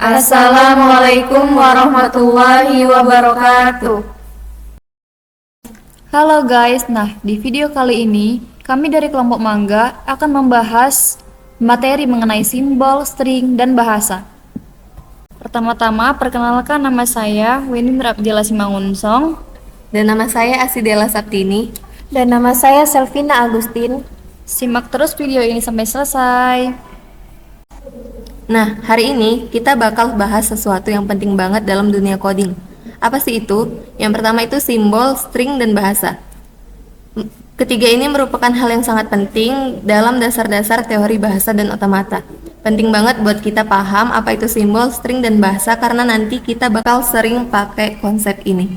Assalamualaikum warahmatullahi wabarakatuh. Halo guys, di video kali ini kami dari kelompok Mangga akan membahas materi mengenai simbol, string, dan bahasa. Pertama-tama, perkenalkan nama saya Winindra Abdillah Simangunsong. Dan nama saya Asidela Saptini. Dan nama saya Selvina Agustin. Simak terus video ini sampai selesai. Nah, hari ini kita bakal bahas sesuatu yang penting banget dalam dunia coding. Apa sih itu? Yang pertama itu simbol, string, dan bahasa. Ketiga ini merupakan hal yang sangat penting dalam dasar-dasar teori bahasa dan otomata. Penting banget buat kita paham apa itu simbol, string, dan bahasa karena nanti kita bakal sering pakai konsep ini.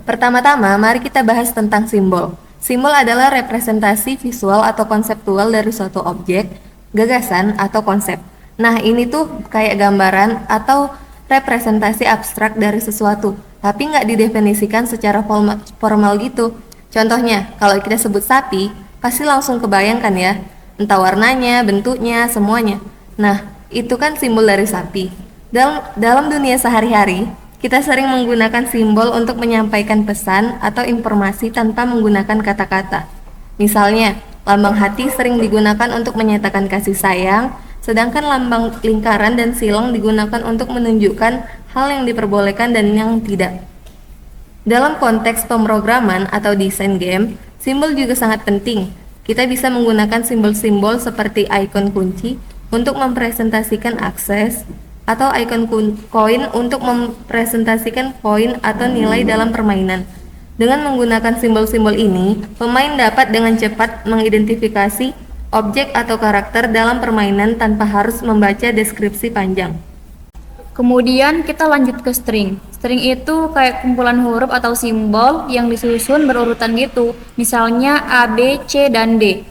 Pertama-tama, mari kita bahas tentang simbol. Simbol adalah representasi visual atau konseptual dari suatu objek, gagasan, atau konsep. Nah, ini tuh kayak gambaran atau representasi abstrak dari sesuatu, tapi nggak didefinisikan secara formal gitu. Contohnya, kalau kita sebut sapi, pasti langsung kebayangkan ya, entah warnanya, bentuknya, semuanya. Nah, itu kan simbol dari sapi. Dalam dunia sehari-hari, kita sering menggunakan simbol untuk menyampaikan pesan atau informasi tanpa menggunakan kata-kata. Misalnya, lambang hati sering digunakan untuk menyatakan kasih sayang, sedangkan lambang lingkaran dan silang digunakan untuk menunjukkan hal yang diperbolehkan dan yang tidak. Dalam konteks pemrograman atau desain game, simbol juga sangat penting. Kita bisa menggunakan simbol-simbol seperti ikon kunci untuk mempresentasikan akses, atau ikon koin untuk mempresentasikan poin atau nilai dalam permainan. Dengan menggunakan simbol-simbol ini, pemain dapat dengan cepat mengidentifikasi objek atau karakter dalam permainan tanpa harus membaca deskripsi panjang. Kemudian kita lanjut ke string. String itu kayak kumpulan huruf atau simbol yang disusun berurutan gitu. Misalnya A, B, C, dan D.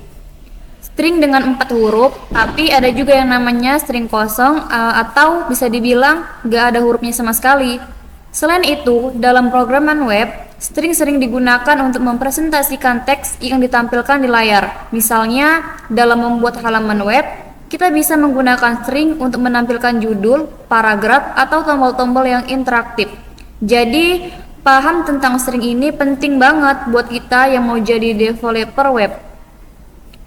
String dengan 4 huruf, tapi ada juga yang namanya string kosong atau bisa dibilang gak ada hurufnya sama sekali. Selain itu, dalam programan web, string sering digunakan untuk mempresentasikan teks yang ditampilkan di layar. Misalnya, dalam membuat halaman web, kita bisa menggunakan string untuk menampilkan judul, paragraf, atau tombol-tombol yang interaktif. Jadi, paham tentang string ini penting banget buat kita yang mau jadi developer web.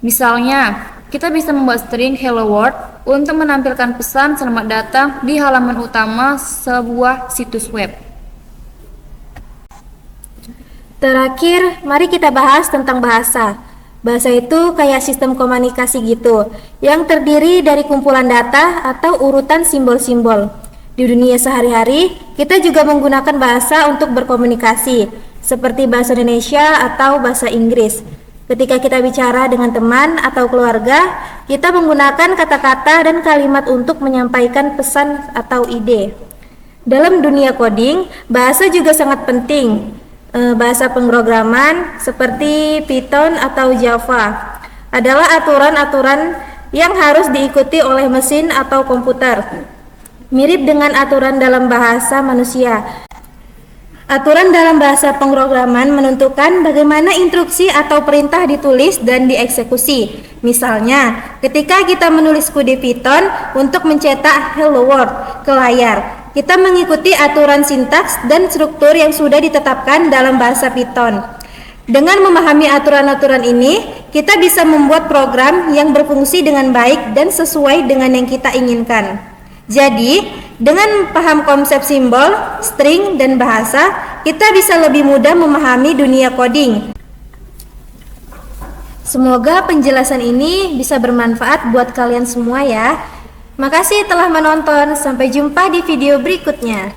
Misalnya, kita bisa membuat string hello world untuk menampilkan pesan selamat datang di halaman utama sebuah situs web. Terakhir, mari kita bahas tentang bahasa. Bahasa itu kayak sistem komunikasi gitu, yang terdiri dari kumpulan data atau urutan simbol-simbol. Di dunia sehari-hari, kita juga menggunakan bahasa untuk berkomunikasi, seperti bahasa Indonesia atau bahasa Inggris. Ketika kita bicara dengan teman atau keluarga, kita menggunakan kata-kata dan kalimat untuk menyampaikan pesan atau ide. Dalam dunia coding, bahasa juga sangat penting. Bahasa pemrograman seperti Python atau Java adalah aturan-aturan yang harus diikuti oleh mesin atau komputer. Mirip dengan aturan dalam bahasa manusia. Aturan dalam bahasa pemrograman menentukan bagaimana instruksi atau perintah ditulis dan dieksekusi. Misalnya, ketika kita menulis kode Python untuk mencetak hello world ke layar, kita mengikuti aturan sintaks dan struktur yang sudah ditetapkan dalam bahasa Python. Dengan memahami aturan-aturan ini, kita bisa membuat program yang berfungsi dengan baik dan sesuai dengan yang kita inginkan. Jadi, dengan paham konsep simbol, string, dan bahasa, kita bisa lebih mudah memahami dunia coding. Semoga penjelasan ini bisa bermanfaat buat kalian semua ya. Makasih telah menonton, sampai jumpa di video berikutnya.